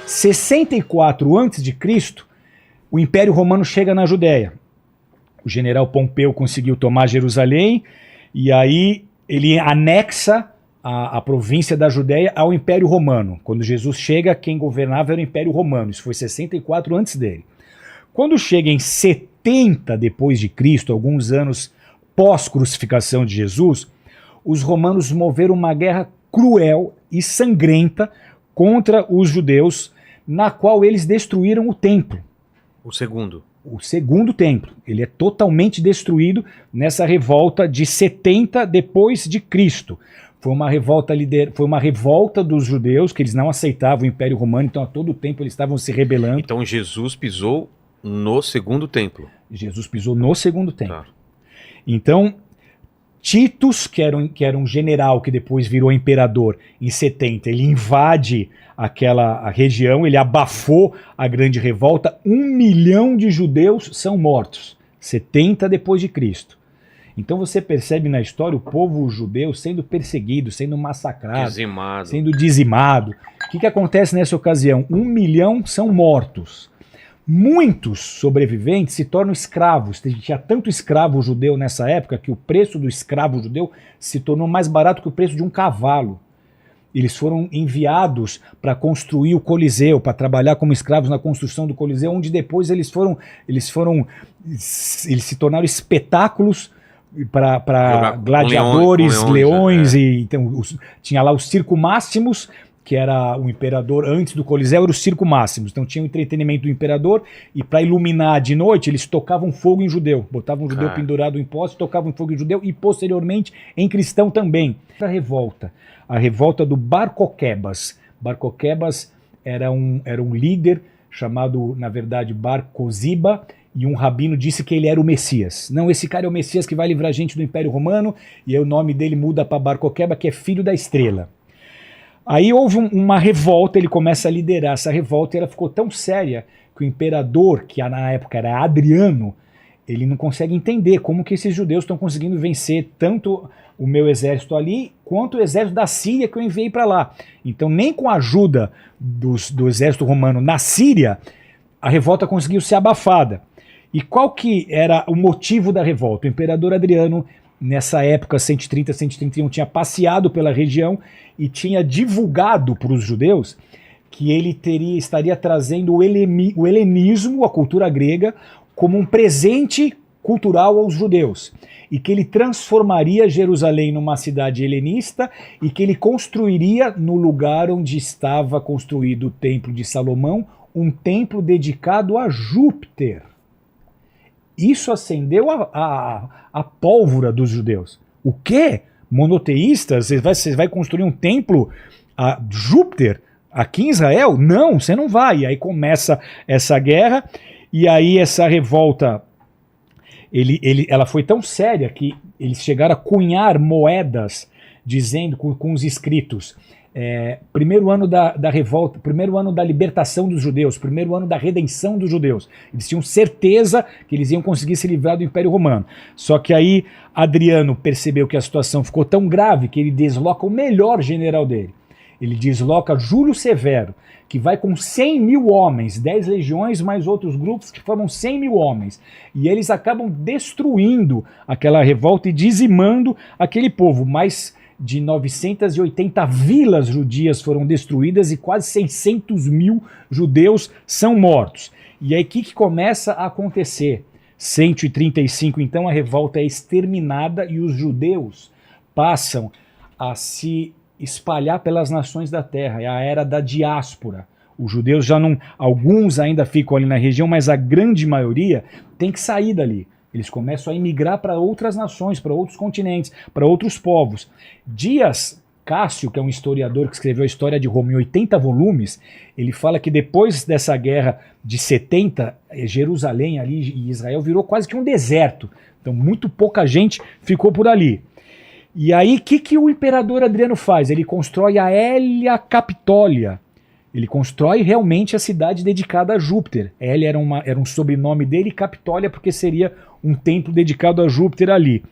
64 a.C., o Império Romano chega na Judéia. O general Pompeu conseguiu tomar Jerusalém e aí ele anexa a província da Judéia ao Império Romano. Quando Jesus chega, quem governava era o Império Romano. Isso foi 64 antes dele. Quando chega em 70 depois de Cristo, alguns anos pós-crucificação de Jesus, os romanos moveram uma guerra cruel e sangrenta contra os judeus, na qual eles destruíram o templo. O segundo templo. Ele é totalmente destruído nessa revolta de 70 depois de Cristo. Foi uma revolta dos judeus, que eles não aceitavam o Império Romano, então a todo tempo eles estavam se rebelando. Então Jesus pisou no segundo templo. Jesus pisou no segundo templo. Tá. Então, Titus, que era um general que depois virou imperador em 70, ele invade a região, ele abafou a grande revolta, 1 milhão de judeus são mortos, 70 depois de Cristo. Então você percebe na história o povo judeu sendo perseguido, sendo massacrado, sendo dizimado. O que acontece nessa ocasião? 1 milhão são mortos. Muitos sobreviventes se tornam escravos. Tinha tanto escravo judeu nessa época que o preço do escravo judeu se tornou mais barato que o preço de um cavalo. Eles foram enviados para construir o Coliseu, para trabalhar como escravos na construção do Coliseu, onde depois eles se tornaram espetáculos para gladiadores, leões, e então tinha lá o Circo Máximos, que era o imperador antes do Coliseu, era o Circo Máximos. Então tinha o entretenimento do imperador e para iluminar de noite eles tocavam fogo em judeu, botavam um judeu pendurado em poste, tocavam fogo em judeu e posteriormente em cristão também. A revolta do Bar Coquebas. Bar Coquebas era um líder chamado, na verdade, Bar Coziba, e um rabino disse que ele era o Messias. Não, esse cara é o Messias que vai livrar a gente do Império Romano, e aí o nome dele muda para Bar Coqueba, que é filho da estrela. Aí houve uma revolta, ele começa a liderar essa revolta, e ela ficou tão séria que o imperador, que na época era Adriano, ele não consegue entender como que esses judeus estão conseguindo vencer tanto o meu exército ali, quanto o exército da Síria que eu enviei para lá. Então nem com a ajuda do exército romano na Síria, a revolta conseguiu ser abafada. E qual que era o motivo da revolta? O imperador Adriano, nessa época, 130, 131, tinha passeado pela região e tinha divulgado para os judeus que ele estaria trazendo o helenismo, a cultura grega, como um presente cultural aos judeus. E que ele transformaria Jerusalém numa cidade helenista e que ele construiria no lugar onde estava construído o Templo de Salomão, um templo dedicado a Júpiter. Isso acendeu a pólvora dos judeus. O quê? Monoteístas? Você vai construir um templo a Júpiter aqui em Israel? Não, você não vai. E aí começa essa guerra, e aí essa revolta, ela foi tão séria que eles chegaram a cunhar moedas dizendo com os escritos: primeiro ano da revolta, primeiro ano da libertação dos judeus, primeiro ano da redenção dos judeus. Eles tinham certeza que eles iam conseguir se livrar do Império Romano. Só que aí Adriano percebeu que a situação ficou tão grave que ele desloca o melhor general dele. Ele desloca Júlio Severo, que vai com 100 mil homens, 10 legiões mais outros grupos que formam 100 mil homens. E eles acabam destruindo aquela revolta e dizimando aquele povo. Mais de 980 vilas judias foram destruídas e quase 600 mil judeus são mortos. E aí o que começa a acontecer? 135, então, a revolta é exterminada e os judeus passam a se espalhar pelas nações da terra. É a era da diáspora. Os judeus já não... Alguns ainda ficam ali na região, mas a grande maioria tem que sair dali. Eles começam a emigrar para outras nações, para outros continentes, para outros povos. Dias Cássio, que é um historiador que escreveu a história de Roma em 80 volumes, ele fala que depois dessa guerra de 70, Jerusalém ali e Israel virou quase que um deserto. Então muito pouca gente ficou por ali. E aí o que o imperador Adriano faz? Ele constrói a Aelia Capitolia. Ele constrói realmente a cidade dedicada a Júpiter. Aelia era um sobrenome dele, e Capitolia porque seria um templo dedicado a Júpiter ali.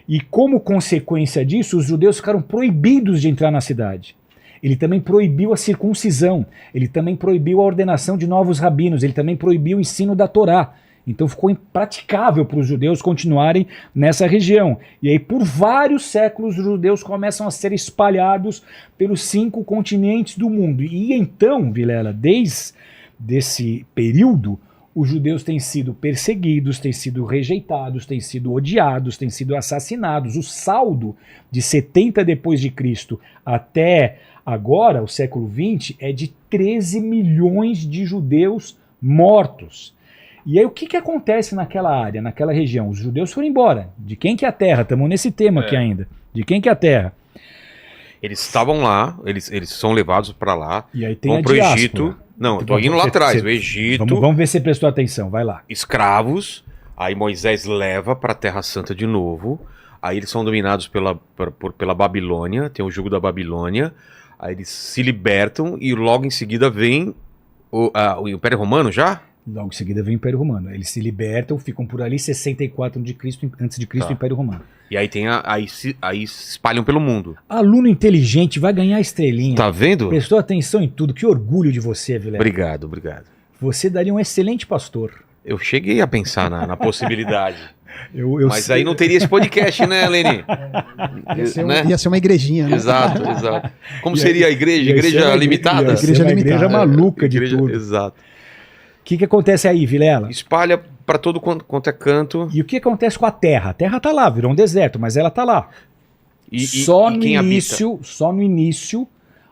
E como consequência disso, os judeus ficaram proibidos de entrar na cidade. ele também proibiu a circuncisão, ele também proibiu a ordenação de novos rabinos, ele também proibiu o ensino da Torá. Então ficou impraticável para os judeus continuarem nessa região. E aí por vários séculos os judeus começam a ser espalhados pelos 5 continentes do mundo. E então, Vilela, desde esse período, os judeus têm sido perseguidos, têm sido rejeitados, têm sido odiados, têm sido assassinados. O saldo de 70 depois de Cristo até agora, o século 20, é de 13 milhões de judeus mortos. E aí o que acontece naquela área, naquela região? Os judeus foram embora. De quem que é a terra? Estamos nesse tema aqui ainda. De quem que é a terra? Eles estavam lá, eles são levados para lá, e aí tem vão a pro diáspora. Egito. Não, eu tô indo lá atrás, o Egito. Vamos ver se você prestou atenção, vai lá. Escravos, aí Moisés leva para a Terra Santa de novo, aí eles são dominados pela Babilônia, tem o jugo da Babilônia, aí eles se libertam e logo em seguida vem o Império Romano já? Logo em seguida vem o Império Romano. Eles se libertam, ficam por ali 64 antes de Cristo, o Império Romano. E aí aí se espalham pelo mundo. Aluno inteligente vai ganhar estrelinha. Tá vendo? Prestou atenção em tudo. Que orgulho de você, Vilela. Obrigado, obrigado. Você daria um excelente pastor. Eu cheguei a pensar na possibilidade. Mas sei. aí não teria esse podcast, né, Leni? Ia ser uma igrejinha, né? Exato. Como seria a igreja? Igreja limitada? Igreja maluca de tudo. Exato. O que acontece aí, Vilela? Espalha para todo quanto é canto. E o que acontece com a terra? A terra tá lá, virou um deserto, mas ela tá lá. Só no início,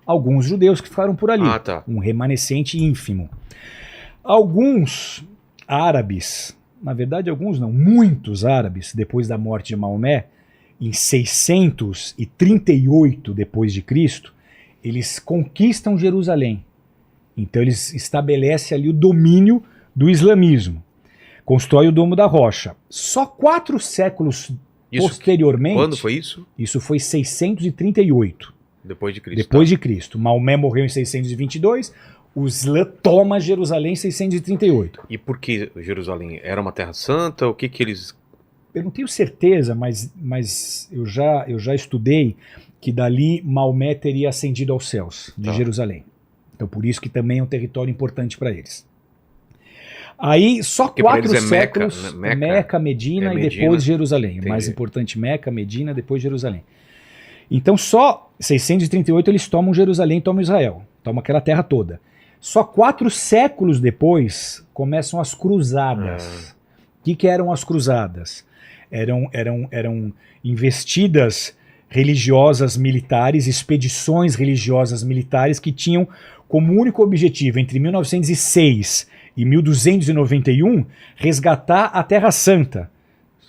alguns judeus que ficaram por ali. Um remanescente ínfimo. Alguns árabes, na verdade alguns não, muitos árabes, depois da morte de Maomé, em 638 depois de Cristo, eles conquistam Jerusalém. Então eles estabelecem ali o domínio do islamismo. Constrói o Domo da Rocha. Só 4 séculos posteriormente... Quando foi isso? Isso foi 638. Depois de Cristo. Depois de Cristo. Maomé morreu em 622, o Islã toma Jerusalém em 638. E por que Jerusalém? Era uma terra santa? O que eles... Eu não tenho certeza, mas eu já estudei que dali Maomé teria ascendido aos céus de Jerusalém. Então por isso que também é um território importante para eles. Aí só 4 séculos, Meca, Medina e depois Jerusalém. O mais importante, Meca, Medina, depois Jerusalém. Então só 638 eles tomam Jerusalém, tomam Israel, tomam aquela terra toda. Só 4 séculos depois começam as cruzadas. O que eram as cruzadas? Eram investidas religiosas militares, expedições religiosas militares que tinham como único objetivo, entre 1906 e 1291, resgatar a Terra Santa,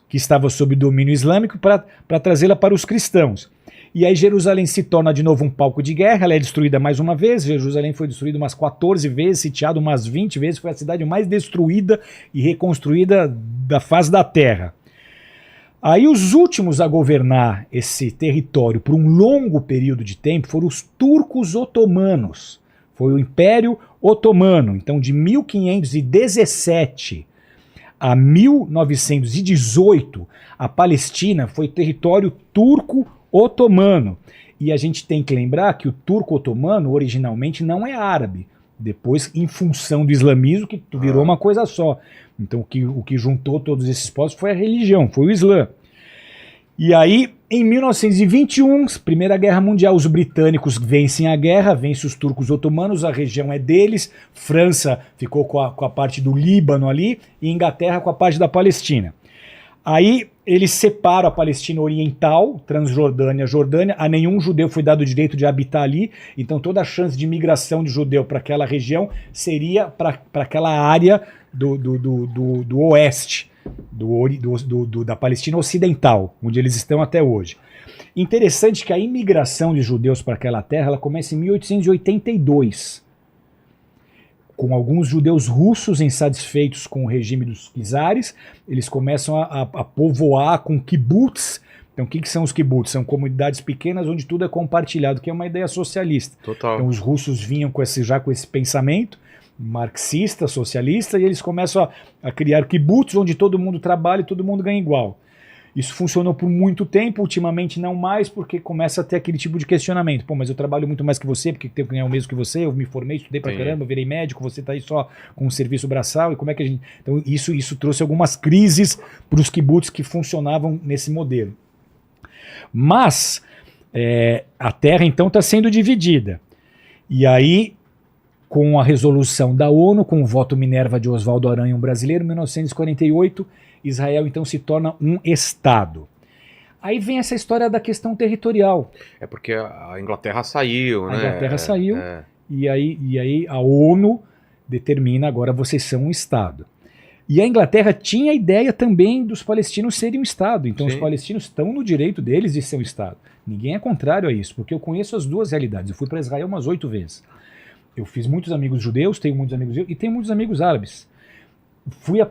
que estava sob domínio islâmico, para trazê-la para os cristãos. E aí Jerusalém se torna de novo um palco de guerra, ela é destruída mais uma vez, Jerusalém foi destruída umas 14 vezes, sitiada umas 20 vezes, foi a cidade mais destruída e reconstruída da face da terra. Aí os últimos a governar esse território por um longo período de tempo foram os turcos otomanos. Foi o Império Otomano. Então de 1517 a 1918, a Palestina foi território turco-otomano. E a gente tem que lembrar que o turco-otomano originalmente não é árabe. Depois, em função do islamismo, que virou uma coisa só. Então o que juntou todos esses povos foi a religião, foi o Islã. E aí, em 1921, Primeira Guerra Mundial, os britânicos vencem a guerra, vencem os turcos otomanos, a região é deles, França ficou com a parte do Líbano ali, e Inglaterra com a parte da Palestina. Aí eles separam a Palestina Oriental, Transjordânia, Jordânia, a nenhum judeu foi dado o direito de habitar ali, então toda a chance de migração de judeu para aquela região seria para aquela área do oeste, da Palestina Ocidental, onde eles estão até hoje. Interessante que a imigração de judeus para aquela terra ela começa em 1882, com alguns judeus russos insatisfeitos com o regime dos czares, eles começam a povoar com kibbutz. Então o que são os kibbutz? São comunidades pequenas onde tudo é compartilhado, que é uma ideia socialista. Total. Então os russos vinham já com esse pensamento marxista, socialista, e eles começam a criar kibbutz onde todo mundo trabalha e todo mundo ganha igual. Isso funcionou por muito tempo, ultimamente não mais, porque começa a ter aquele tipo de questionamento. Pô, mas eu trabalho muito mais que você, porque tenho que ganhar o mesmo que você, eu me formei, estudei pra caramba, virei médico, você tá aí só com um serviço braçal, e como é que a gente... Então isso trouxe algumas crises para os kibbutz que funcionavam nesse modelo. Mas a terra então está sendo dividida. E aí, com a resolução da ONU, com o voto Minerva de Oswaldo Aranha, um brasileiro, em 1948, Israel então se torna um Estado. Aí vem essa história da questão territorial. É porque a Inglaterra saiu, né? A Inglaterra saiu, e aí a ONU determina agora vocês são um Estado. E a Inglaterra tinha a ideia também dos palestinos serem um Estado. Então os palestinos estão no direito deles de ser um Estado. Ninguém é contrário a isso, porque eu conheço as duas realidades. Eu fui para Israel umas 8 vezes. Eu fiz muitos amigos judeus, tenho muitos amigos judeus e tenho muitos amigos árabes.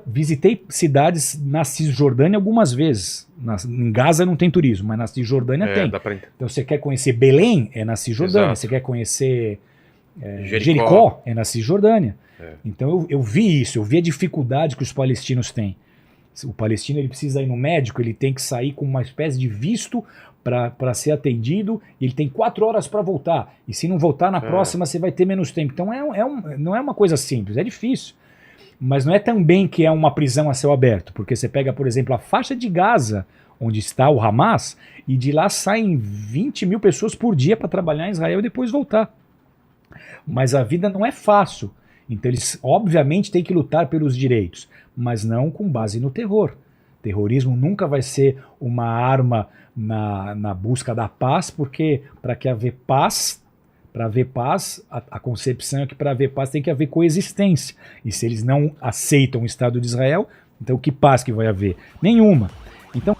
Visitei cidades na Cisjordânia algumas vezes. Em Gaza não tem turismo, mas na Cisjordânia tem. Então você quer conhecer Belém, é na Cisjordânia. Exato. Você quer conhecer Jericó, é na Cisjordânia. Então eu vi isso, eu vi a dificuldade que os palestinos têm. O palestino ele precisa ir no médico, ele tem que sair com uma espécie de visto para ser atendido, e ele tem 4 horas para voltar. E se não voltar na próxima, você vai ter menos tempo. Então não é uma coisa simples, é difícil. Mas não é também que é uma prisão a céu aberto, porque você pega, por exemplo, a faixa de Gaza, onde está o Hamas, e de lá saem 20 mil pessoas por dia para trabalhar em Israel e depois voltar. Mas a vida não é fácil. Então eles, obviamente, têm que lutar pelos direitos, mas não com base no terror. Terrorismo nunca vai ser uma arma na busca da paz, porque para haver paz, a concepção é que para haver paz tem que haver coexistência. E se eles não aceitam o Estado de Israel, então que paz que vai haver? Nenhuma. Então